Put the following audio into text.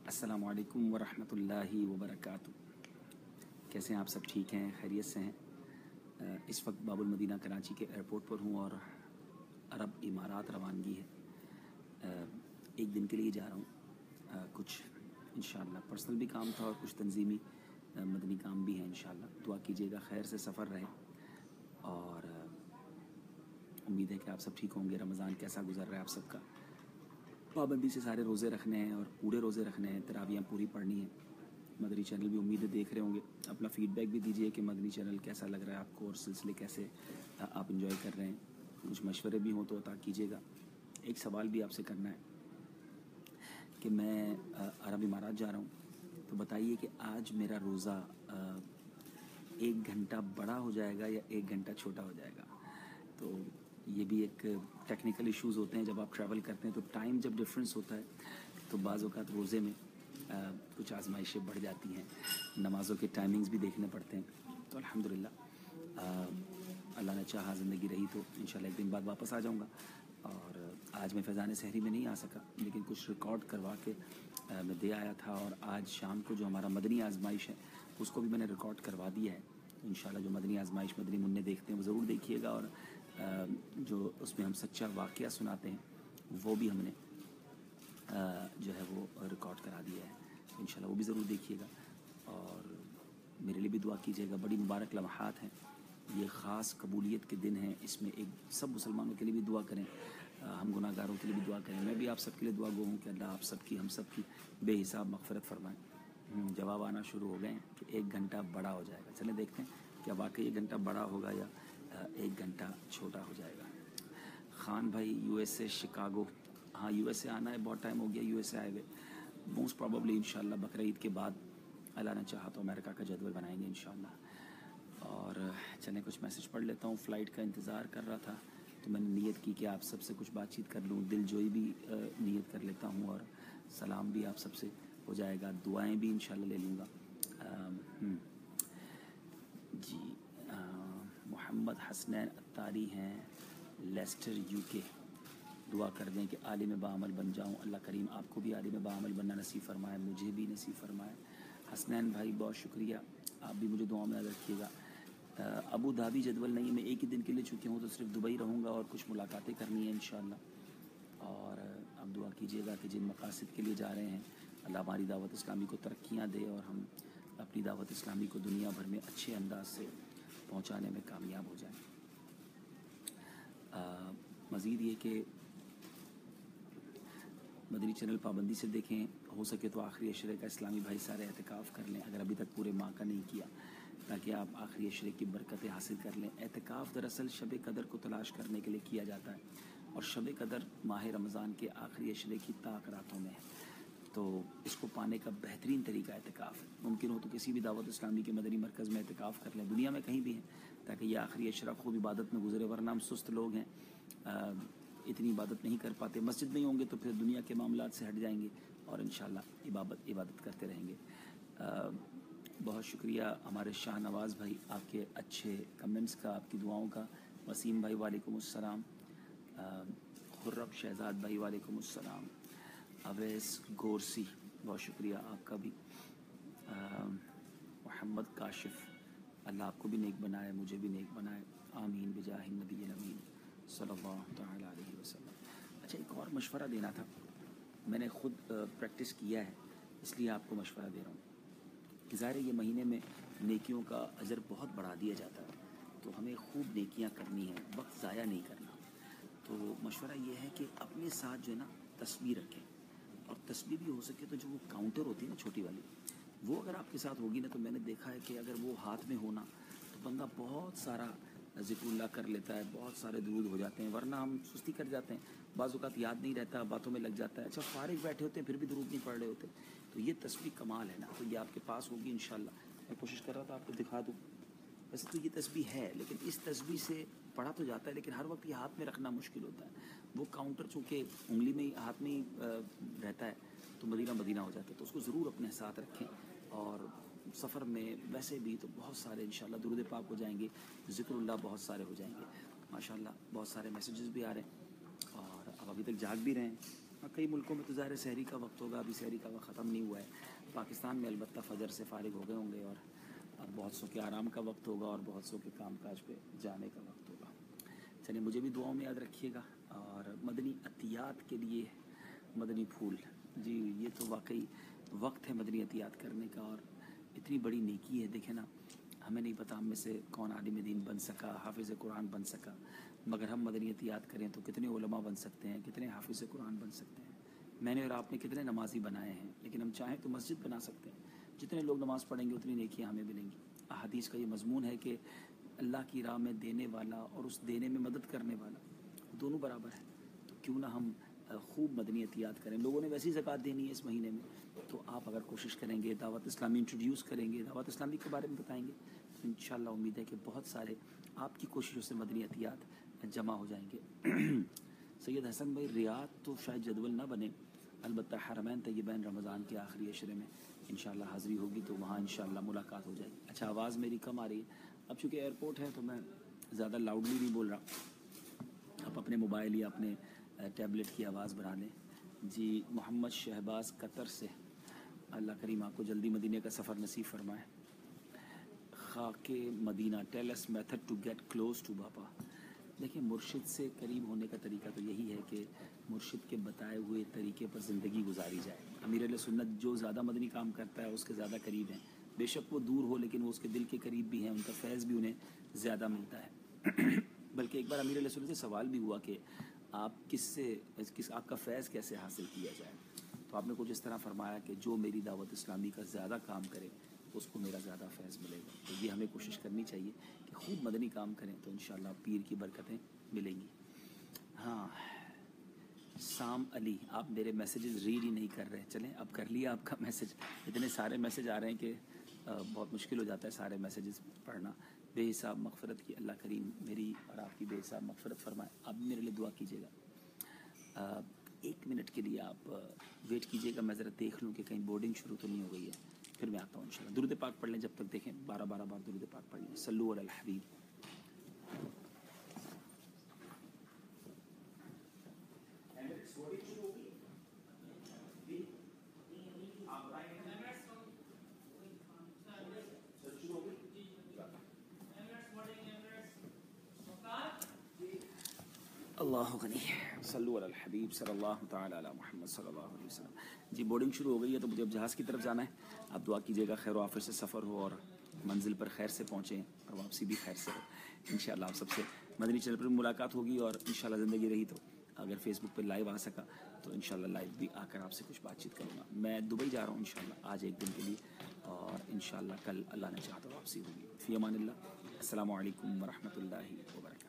अस्सलामु अलैकुम वरहमतुल्लाहि वबरकातुह। कैसे हैं आप सब? ठीक हैं, खैरियत से हैं? इस वक्त बाबुल मदीना कराची के एयरपोर्ट पर हूँ और अरब इमारात रवानगी है। एक दिन के लिए जा रहा हूँ। कुछ इंशाअल्लाह पर्सनल भी काम था और कुछ तंजीमी मदनी काम भी है। इंशाअल्लाह दुआ कीजिएगा, खैर से सफ़र रहे और उम्मीद है कि आप सब ठीक होंगे। रमज़ान कैसा गुजर रहा है आप सबका? पाबंदी से सारे रोज़े रखने हैं और पूरे रोज़े रखने हैं, तरावियाँ पूरी पढ़नी है। मदनी चैनल भी उम्मीद है देख रहे होंगे। अपना फ़ीडबैक भी दीजिए कि मदनी चैनल कैसा लग रहा है आपको और सिलसिले कैसे आप इंजॉय कर रहे हैं। कुछ मशवरे भी हों तो अता कीजिएगा। एक सवाल भी आपसे करना है कि मैं अरब इमारात जा रहा हूँ, तो बताइए कि आज मेरा रोज़ा 1 घंटा बड़ा हो जाएगा या 1 घंटा छोटा हो जाएगा। तो ये भी एक टेक्निकल इश्यूज़ होते हैं जब आप ट्रैवल करते हैं, तो टाइम जब डिफरेंस होता है तो बाज़ औक़ात रोज़े में कुछ आजमाइशें बढ़ जाती हैं। नमाज़ों के टाइमिंग्स भी देखने पड़ते हैं। तो अल्हम्दुलिल्लाह अल्लाह ने चाहा ज़िंदगी रही तो इंशाल्लाह एक दिन बाद वापस आ जाऊँगा। और आज मैं फैज़ान सहरी में नहीं आ सका, लेकिन कुछ रिकॉर्ड करवा के मैं दे आया था। और आज शाम को जो हमारा मदनी आजमाइश है उसको भी मैंने रिकॉर्ड करवा दिया है। तो इंशाल्लाह जो मदनी आजमाइश मदनी मुन्ने देखते हैं वो ज़रूर देखिएगा। और जो उसमें हम सच्चा वाक़या सुनाते हैं वो भी हमने जो है वो रिकॉर्ड करा दिया है। तो इंशाल्लाह वो भी ज़रूर देखिएगा और मेरे लिए भी दुआ कीजिएगा। बड़ी मुबारक लम्हात हैं, ये ख़ास कबूलियत के दिन हैं। इसमें एक सब मुसलमानों के लिए भी दुआ करें, हम गुनाहगारों के लिए भी दुआ करें। मैं भी आप सब के लिए दुआ गो हूँ कि अल्लाह आप सब की हम सब की बेहिसाब मग़फ़िरत फ़रमाएँ। जवाब आना शुरू हो गए हैं कि 1 घंटा बड़ा हो जाएगा। चलें देखते हैं क्या वाकई 1 घंटा बड़ा होगा या 1 घंटा छोटा हो जाएगा। खान भाई USA शिकागो, हाँ USA आना है, बहुत टाइम हो गया USA आए हुए। मोस्ट प्रॉबली इंशाल्लाह बकरा ईद के बाद अल्लाह ने चाहा तो अमेरिका का जदवल बनाएंगे इंशाल्लाह। और चलें कुछ मैसेज पढ़ लेता हूँ। फ़्लाइट का इंतज़ार कर रहा था तो मैंने नीयत की कि आप सबसे कुछ बातचीत कर लूँ, दिलजोई भी नीयत कर लेता हूँ और सलाम भी आप सबसे हो जाएगा, दुआएँ भी इंशाल्लाह ले लूँगा। जी मोहम्मद हसनैन अत्तारी हैं, लेस्टर UK। दुआ कर दें कि आलिम बाअमल बन जाऊं। अल्लाह करीम आपको भी आलिम बाअमल बनना नसीब फरमाए, मुझे भी नसीब फरमाए। हसनैन भाई बहुत शुक्रिया, आप भी मुझे दुआ में याद रखिएगा। अबू धाबी जदवल नहीं, मैं एक ही दिन के लिए चुकी हूँ तो सिर्फ दुबई रहूँगा और कुछ मुलाकातें करनी है इंशाअल्लाह। और आप दुआ कीजिएगा कि जिन मकासद के लिए जा रहे हैं अल्लाह हमारी दावत इस्लामी को तरक्कियाँ दे और हम अपनी दावत इस्लामी को दुनिया भर में अच्छे अंदाज से पहुँचाने में कामयाब हो जाएँ। मज़ीद ये कि मदनी चैनल पाबंदी से देखें, हो सके तो आखिरी अशरे का इस्लामी भाई सारे एहतिकाफ़ कर लें अगर अभी तक पूरे माह का नहीं किया, ताकि आप आखिरी अशरे की बरकतें हासिल कर लें। एहतिकाफ़ दरअसल शब कदर को तलाश करने के लिए किया जाता है और शब कदर माह रमज़ान के आखिरी अशरे की ताक रातों में है। तो इसको पाने का बेहतरीन तरीका एहतिकाफ़ है। मुमकिन हो तो किसी भी दावत इस्लामी के मदनी मरकज़ में एहतिकाफ़ कर लें, दुनिया में कहीं भी हैं, ताकि ये आखिरी अशरा खूब इबादत में गुजरे। वरना हम सुस्त लोग हैं, इतनी इबादत नहीं कर पाते। मस्जिद में ही होंगे तो फिर दुनिया के मामलात से हट जाएंगे और इंशाल्लाह इबादत करते रहेंगे। बहुत शुक्रिया हमारे शाह नवाज़ भाई, आपके अच्छे कमेंट्स का, आपकी दुआओं का। वसीम भाई वालेकुम अस्सलाम। खुर्रम शहजाद भाई वालेकुम अस्सलाम। अवैस गोरसी बहुत शुक्रिया आपका भी। मोहम्मद काशिफ, अल्लाह आपको भी नेक बनाए, मुझे भी नेक बनाए, आमीन बिजाहि नबी अमीन सल्लल्लाहु तआला अलैहि वसल्लम। अच्छा, एक और मशवरा देना था, मैंने ख़ुद प्रैक्टिस किया है इसलिए आपको मशवरा दे रहा हूँ कि ज़ाहिर ये महीने में नेकियों का अजर बहुत बढ़ा दिया जाता है, तो हमें खूब नेकियां करनी है, वक्त ज़ाया नहीं करना। तो मशवरा ये है कि अपने साथ जो है ना तस्वीर रखें, और तस्वीर भी हो सके तो जो वो काउंटर होती है ना छोटी वाली, वो अगर आपके साथ होगी ना, तो मैंने देखा है कि अगर वो हाथ में हो ना तो बंदा बहुत सारा ज़िक्रुल्लाह कर लेता है, बहुत सारे दुरूद हो जाते हैं। वरना हम सुस्ती कर जाते हैं, बाज़ औक़ात याद नहीं रहता, बातों में लग जाता है। अच्छा, फारिग बैठे होते हैं फिर भी दुरूद नहीं पढ़ रहे होते। तो ये तस्बीह कमाल है ना, तो ये आपके पास होगी इंशाल्लाह। मैं कोशिश कर रहा था आपको दिखा दूँ। वैसे तो ये तस्बीह है, लेकिन इस तस्बीह से पढ़ा तो जाता है, लेकिन हर वक्त ये हाथ में रखना मुश्किल होता है। वो काउंटर चूँकि उंगली में ही, हाथ में ही रहता है, तो मदीना मदीना हो जाता है। तो उसको ज़रूर अपने साथ रखें। और सफ़र में वैसे भी तो बहुत सारे इंशाल्लाह दुरूद पाक हो जाएंगे, ज़िक्रुल्लाह बहुत सारे हो जाएंगे। माशाल्लाह बहुत सारे मैसेजेस भी आ रहे हैं और अब अभी तक जाग भी रहे हैं, کئی ملکوں میں تو ظاہر سحری کا وقت ہوگا، ابھی سحری کا وقت ختم نہیں ہوا ہے. پاکستان میں البتہ فجر سے فارغ ہو گئے ہوں گے، اور اب بہت سو کے آرام کا وقت ہوگا اور بہت سو کے کام کاج پہ جانے کا وقت ہوگا. چلیے مجھے بھی دعاؤں میں یاد رکھیے گا. اور مدنی عطیات کے لیے مدنی پھول، جی یہ تو واقعی وقت ہے مدنی عطیات کرنے کا، اور اتنی بڑی نیکی ہے. دیکھیں نا، ہمیں نہیں پتہ ہم میں سے کون عالم دین بن سکا، حافظ قرآن بن سکا، مگر ہم مدنی عطیات کریں تو کتنے علماء بن سکتے ہیں، کتنے حافظ قرآن بن سکتے ہیں. میں نے اور آپ نے کتنے نمازی بنائے ہیں، لیکن ہم چاہیں تو مسجد بنا سکتے ہیں. جتنے لوگ نماز پڑھیں گے اتنی نیکیاں ہمیں ملیں گی. احادیث کا یہ مضمون ہے کہ اللہ کی راہ میں دینے والا اور اس دینے میں مدد کرنے والا دونوں برابر ہیں. تو کیوں نہ ہم خوب مدنی عطیات کریں. لوگوں نے ویسی زکوٰۃ دینی ہے اس مہینے میں، تو آپ اگر کوشش کریں گے، دعوت اسلامی انٹروڈیوس کریں گے، دعوت اسلامی کے بارے میں بتائیں گے، تو انشاءاللہ امید ہے کہ بہت سارے آپ کی کوششوں سے مدنی عطیات جمع ہو جائیں گے. سید حسن بھائی، ریاض تو شاید جدول نہ بنے، البتہ حرمین طیبین رمضان کے آخری عشرے میں انشاءاللہ حاضری ہوگی، تو وہاں انشاءاللہ ملاقات ہو جائے گی. اچھا، آواز میری کم آ رہی ہے. اب چونکہ ایئرپورٹ ہے تو میں زیادہ لاؤڈلی نہیں بول رہا، آپ اپنے موبائل یا اپنے ٹیبلٹ کی آواز بڑھا لیں. جی محمد شہباز قطر سے، اللہ کریم آپ کو جلدی مدینے کا سفر نصیب فرمائے. خاک مدینہ، tell us method to get close to بابا. دیکھیں، مرشد سے قریب ہونے کا طریقہ تو یہی ہے کہ مرشد کے بتائے ہوئے طریقے پر زندگی گزاری جائے. امیر علیہ سنت جو زیادہ مدنی کام کرتا ہے اس کے زیادہ قریب ہیں. بے شک وہ دور ہو لیکن وہ اس کے دل کے قریب بھی ہیں، ان کا فیض بھی انہیں زیادہ ملتا ہے. بلکہ ایک بار امیر علیہ سنت سے سوال بھی ہوا کہ آپ آپ کا فیض کیسے حاصل کیا جائے، تو آپ نے کچھ اس طرح فرمایا کہ جو میری دعوت اسلامی کا زیادہ کام کرے اس کو میرا زیادہ فیض ملے گا. تو یہ ہمیں کوشش کرنی چاہیے کہ خوب مدنی کام کریں تو انشاءاللہ پیر کی برکتیں ملیں گی. ہاں سام علی، آپ میرے میسیجز ریڈ ہی نہیں کر رہے. چلیں اب کر لیا آپ کا میسیج. اتنے سارے میسیج آ رہے ہیں کہ بہت مشکل ہو جاتا ہے سارے میسیجز پڑھنا. بے حساب مغفرت کی اللہ کریم میری اور آپ کی بے حساب مغفرت فرمائے. آپ میرے لیے دعا کیجیے گا. 1 منٹ کے لیے آپ ویٹ کیجیے گا، میں ذرا دیکھ لوں کہ کہیں بورڈنگ شروع تو نہیں ہو گئی ہے، پھر میں آتا ہوں انشاءاللہ. درود پاک پڑھ لیں جب تک. دیکھیں 12 بار درود پاک پڑھ لیں. صلو علی الحبیب. اللہ غنی، صلو علی الحبیب صلی اللہ تعالی علی محمد صلی اللہ علیہ وسلم. جی بورڈنگ شروع ہو گئی ہے تو مجھے اب جہاز کی طرف جانا ہے. آپ دعا کیجیے گا خیر و عافیت سے سفر ہو اور منزل پر خیر سے پہنچیں اور واپسی بھی خیر سے ہو. انشاءاللہ آپ سب سے مدنی چینل پر ملاقات ہوگی، اور انشاءاللہ زندگی رہی تو اگر فیس بک پہ لائیو آ سکا تو انشاءاللہ لائیو بھی آ کر آپ سے کچھ بات چیت کروں گا. میں دبئی جا رہا ہوں انشاءاللہ آج 1 دن کے لیے، اور انشاءاللہ کل اللہ نے چاہا تو واپسی ہوگی. فی امان اللہ. السلام علیکم ورحمۃ اللہ وبرکاتہ.